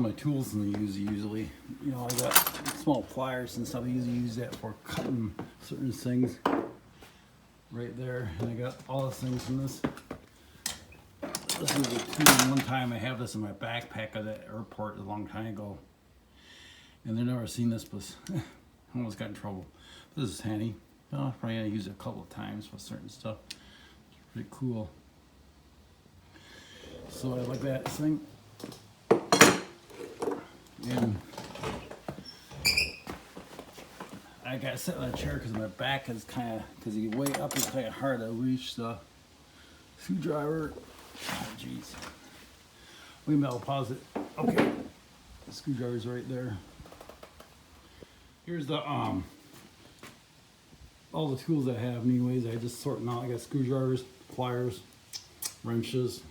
my tools in the usually. You know, I got small pliers and stuff. I usually use that for cutting certain things. Right there, and I got all the things in this. This is a tool. One time I have this in my backpack at the airport a long time ago, and they've never seen this, but I almost got in trouble. This is handy. I'll probably use it a couple of times for certain stuff. It's pretty cool. So I like that thing. And I got to sit in a chair because my back is kind of, because you way up, it's kind of hard to reach the screwdriver. Oh, jeez. Wait a minute, I'll pause it. Okay. The screwdriver's right there. Here's the, all the tools I have anyways. I just sort them out. I got screwdrivers, pliers, wrenches,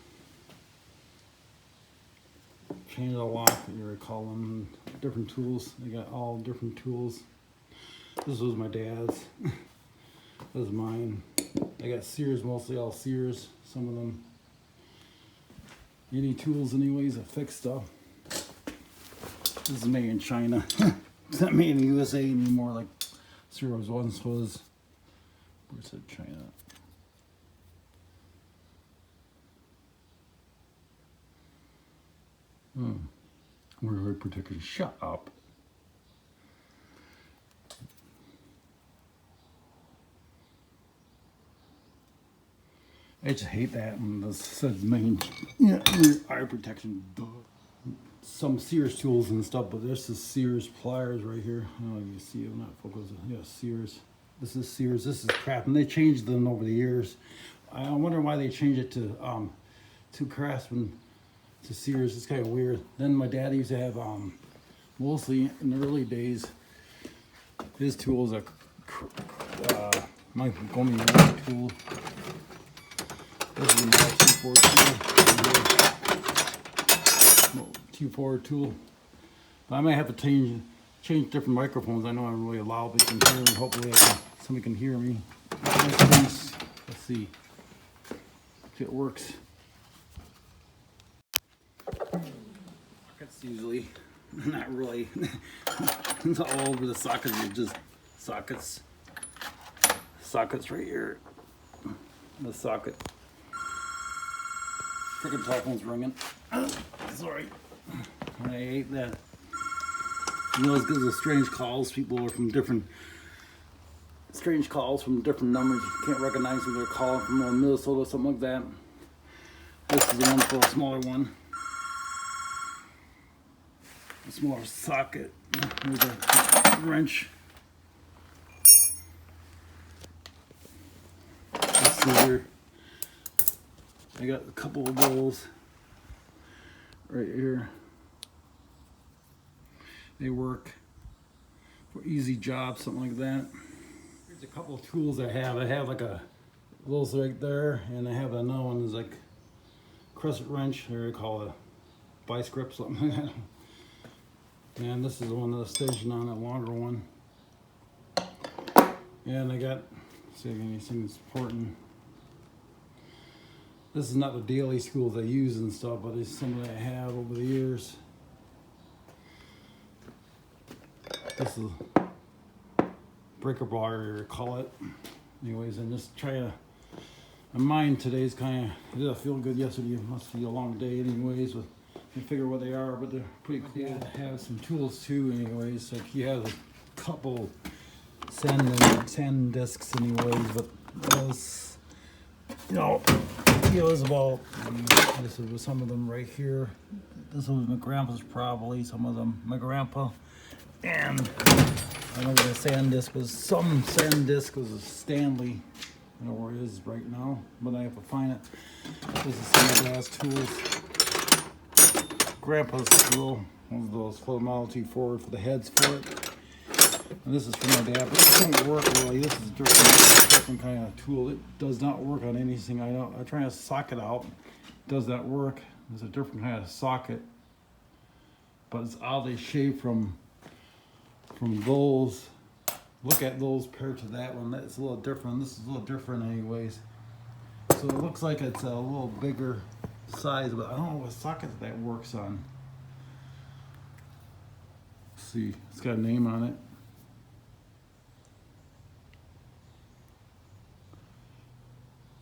chain of lock, you recall them, different tools. I got all different tools. This was my dad's. This is mine. I got Sears, mostly all Sears. Some of them. Any tools anyways that fix stuff. This is made in China. It's not made in the USA anymore like Sears once was. Where's it, China? We're very particular. Shut up. I just hate that when this says main eye protection. Duh. Some Sears tools and stuff, but this is Sears pliers right here. I don't know if you see it, not focused. Yeah, Sears. This is Sears. This is Craftsman. They changed them over the years. I wonder why they changed it to Craftsman to Sears. It's kind of weird. Then my dad used to have mostly in the early days. His tools are my Gomi tool. This is my Q4 tool. But I might have to change different microphones. I know I'm really loud, but you can hear me. Hopefully somebody can hear me. Let's see if it works. Sockets usually, not really. It's all over the sockets. It's just sockets. Sockets right here. The socket. Freaking telephone's ringing. Sorry. I hate that. You know, because of strange calls, people are from different, strange calls from different numbers. You can't recognize who they're calling from, Minnesota or something like that. This is the one for a smaller one. A smaller socket. There's a wrench. Let's see here. I got a couple of those right here. They work for easy jobs, something like that. Here's a couple of tools I have. I have like those right there, and I have another one that's like crescent wrench, or I call it a vice grip, something like that. And this is the one that's stationed on, a longer one. And I got, see if anything that's important. This is not the daily tools I use and stuff, but it's something I have over the years. This is breaker bar, you call it. Anyways, I'm just trying to, mine today's kind of, it didn't feel good yesterday. It must be a long day anyways. But you figure what they are, but they're pretty cool. I have some tools too anyways. Like he has a couple sand discs anyways, but those, you know, feels about, this was some of them right here. This was my grandpa's probably, some of them my grandpa. And I know what a sand disc was. Some sand disc was a Stanley. I don't know where it is right now, but I have to find it. This is some of Dad's tools. Grandpa's tool, one of those flow model T forward for the heads for it. And this is for my dad, but this doesn't work really. This is a different kind of tool. It does not work on anything. I try to socket out. It does not work. It's a different kind of socket, but it's oddly shaped from those. Look at those paired to that one. That's a little different. This is a little different anyways. So it looks like it's a little bigger size, but I don't know what socket that works on. see, it's got a name on it.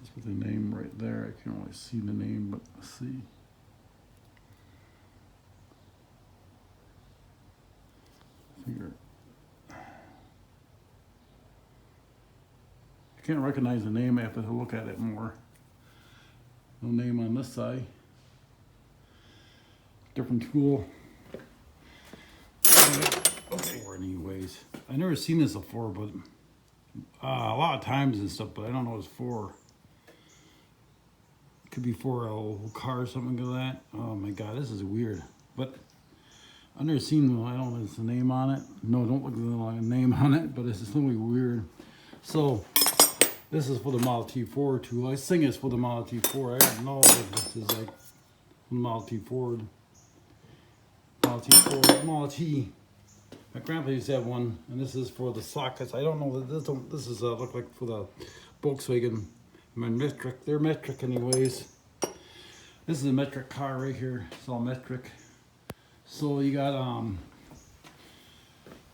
Let's put the name right there. I can't really see the name, but let's see. Figure. I can't recognize the name. I have to look at it more. No name on this side. Different tool. Okay, anyways, I never seen this before, but a lot of times and stuff, but I don't know what it's for. Could be for a old car or something like that. Oh my god, this is weird. But I've never seen one. I don't know if there's a name on it. No, don't look at the name on it, but it's just really weird. So this is for the Model T4 tool. I think it's for the Model T4. I don't know if this is like Model T4. Model T4, Model T. My grandpa used to have one, and this is for the sockets. I don't know that this is look like for the Volkswagen. My metric, they're metric anyways. This is a metric car right here. It's all metric. So you got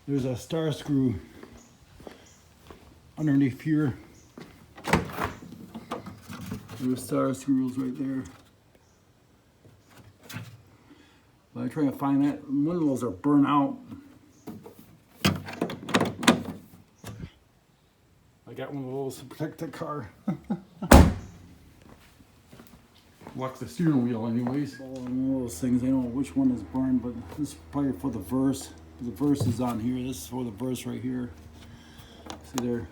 there's a star screw underneath here. There's star screws right there. But I'm trying to find that. One of those are burnt out. I got one of those to protect the car. Lock the steering wheel anyways. One of those things, I don't know which one is burned, but this is probably for the verse. The verse is on here. This is for the verse right here. See there?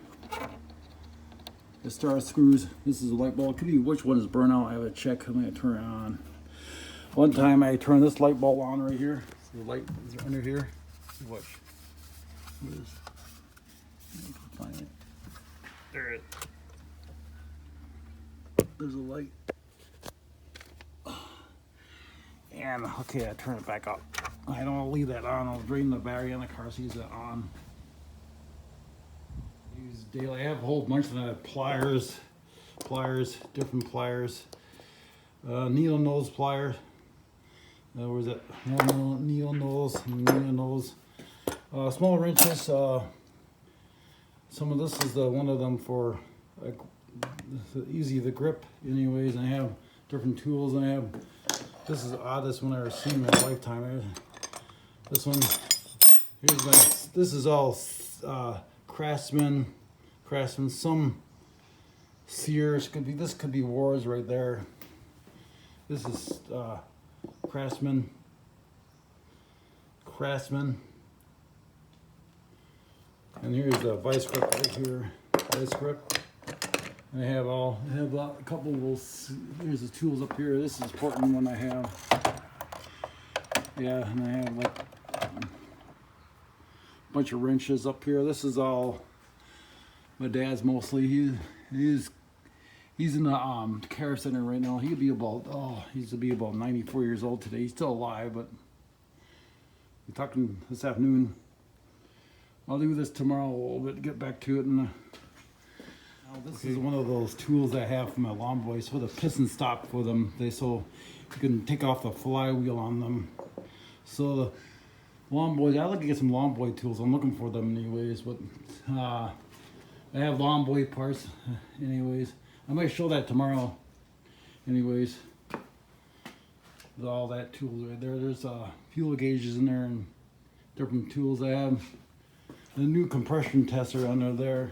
The star screws. This is a light bulb. It could be which one is burnt out. I have to check. I'm going to turn it on. One time I turned this light bulb on right here. See the light is under here. Watch. What is it? Find it. There it is. There's a light. And okay, I turn it back up. I don't want to leave that on. I'll drain the battery on the car, so use that on. Use daily. I have a whole bunch of pliers, different pliers. Needle nose pliers. Where's it? Needle nose. Small wrenches. Some of this is one of them for easy the grip. Anyways, I have different tools. I have. This is the oddest one I've ever seen in my lifetime. This one. Here's my. This is all Craftsman. Some Sears could be. This could be Wars right there. This is Craftsman. And here's the vice grip right here. Vice grip. And I have a couple of those. Here's the tools up here. This is the important one I have. Yeah, and I have like a bunch of wrenches up here. This is all my dad's mostly. He's in the care center right now. He'd be about he's to be about 94 years old today. He's still alive, but we're talking this afternoon. I'll do this tomorrow a little bit, get back to it. And this is one of those tools I have for my lawn boys for the piston stop for them. So you can take off the flywheel on them. So the lawn boys, I like to get some lawn boy tools. I'm looking for them anyways, but I have lawn boy parts anyways. I might show that tomorrow anyways. There's all that tools right there. There's fuel gauges in there and different tools I have. The new compression tester under there.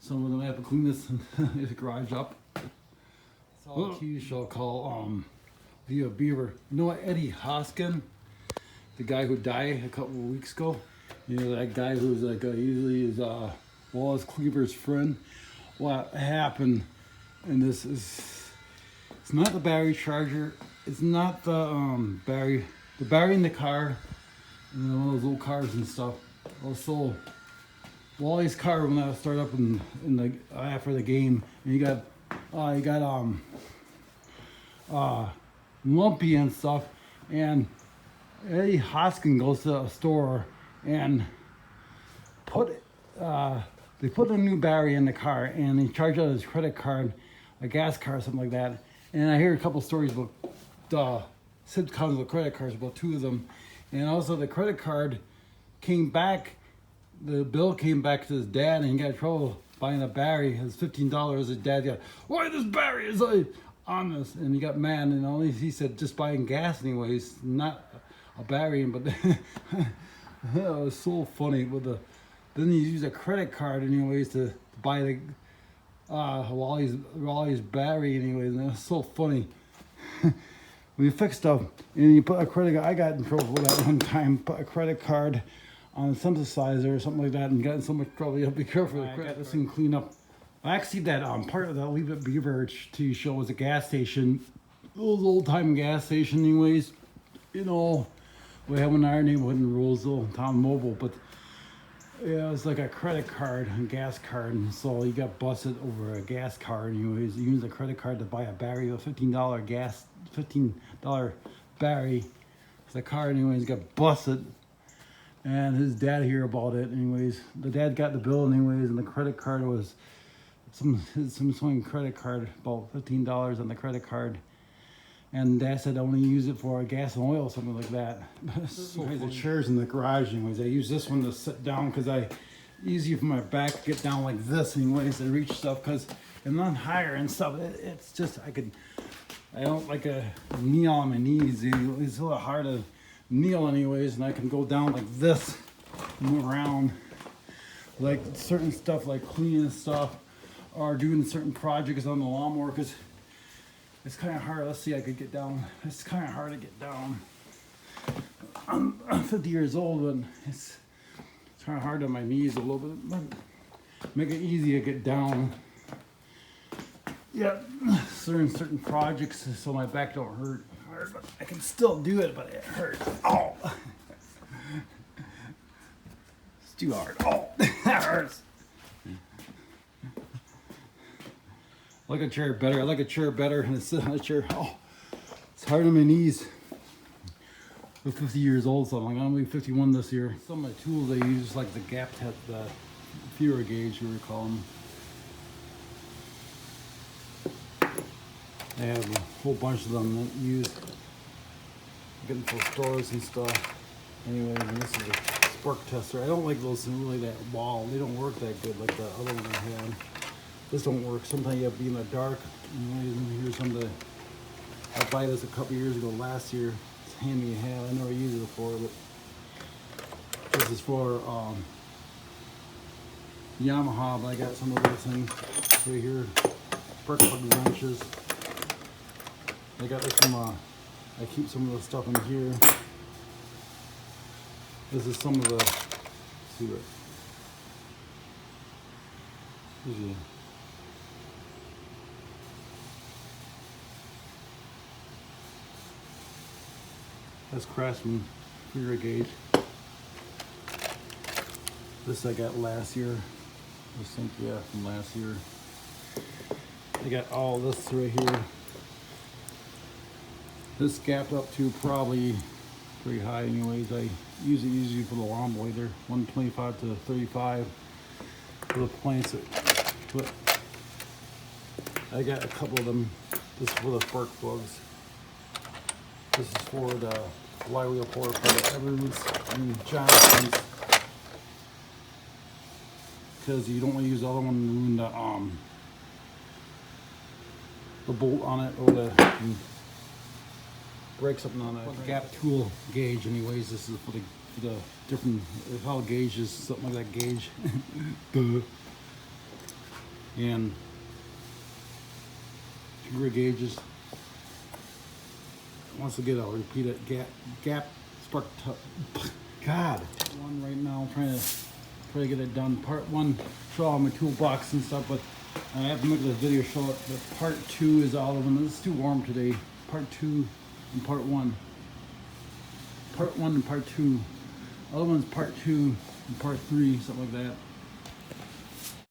Some of them have to clean this garage up. It's all a TV show called Via Beaver. You know what, Eddie Hoskin, the guy who died a couple of weeks ago. You know that guy who's like usually is Wallace Cleaver's friend. What happened? And this is, it's not the battery charger. It's not the battery. The battery in the car. You know, one of those old cars and stuff. Also, Wally's car when I started up in the after the game, and you got lumpy and stuff. And Eddie Hoskin goes to a store and they put a new battery in the car, and he charged out his credit card, a gas card, something like that. And I hear a couple stories about said comes with credit cards, about 2 of them. And also the credit card came back, the bill came back to his dad, and he got in trouble buying a battery. It was $15. His dad got, why this battery is like on this? And he got mad, and only he said just buying gas anyways, not a battery. But it was so funny with the, then he used a credit card anyways to buy the Wally's battery anyways, and it was so funny. When you fix stuff and you put a credit card, I got in trouble with that one time, put a credit card on a synthesizer or something like that and got in so much trouble. You have to be careful with credit. This thing clean up. I actually that part of that Leave It Beaver TV show was a gas station, those old time gas station anyways. You know, we have in our neighborhood in Roseville, Town Mobile, but yeah, it was like a credit card, a gas card, and so you got busted over a gas card anyways. You use a credit card to buy a battery, a $15 battery. The card anyways got busted, and his dad hear about it anyways. The dad got the bill anyways, and the credit card was some credit card, about $15 on the credit card. And Dad said I only use it for gas and oil, something like that. So the chairs in the garage anyways. I use this one to sit down because easy for my back to get down like this anyways to reach stuff, because I'm not higher and stuff. It's just I don't like a kneel on my knees. It's a little hard to kneel anyways, and I can go down like this, move around, like certain stuff like cleaning stuff or doing certain projects on the lawnmower, because it's kind of hard. Let's see, I could get down. It's kind of hard to get down. I'm 50 years old, and it's kind of hard on my knees a little bit, but make it easy to get down. Yeah, certain projects so my back don't hurt. But I can still do it, but it hurts. Oh, it's too hard. Oh, that hurts. I like a chair better. I like a chair better than to sit on a chair. Oh, it's hard on my knees. I'm 50 years old, so I'm gonna be 51 this year. Some of my tools I use, like the gap test, the fewer gauge, you recall them. I have a whole bunch of them that use getting for stores and stuff. Anyway, and this is a spark tester. I don't like those really that wall. They don't work that good like the other one I had. This don't work. Sometimes you have to be in the dark. Here's some of the. I bought this a couple years ago, last year. It's handy to have. I never used it before, but this is for Yamaha. But I got some of those things right here. Spark plug wrenches. I got this from. I keep some of the stuff in here. This is some of the. Let's see what. That's Craftsman fewer gauge. This I got last year. I think, yeah, from last year. I got all this right here. This gapped up to probably pretty high anyways. I use it usually for the lawn boiler, 125 to 35 for the plants. But I got a couple of them. This is for the spark plugs. This is for the flywheel pour for the Evans and Johnson's, because you don't want to use the other one and ruin the bolt on it, or the break something on it. Gap tool gauge anyways. This is for the different, how gauge is something like that gauge. And fewer gauges. Once again, I'll repeat it. Gap spark God. One right now, trying to get it done. Part one, show all my toolbox and stuff, but I have to make this video show it. But part two is all of them. It's too warm today. Part two and part one. Part one and part two. Other one's part two and part three, something like that.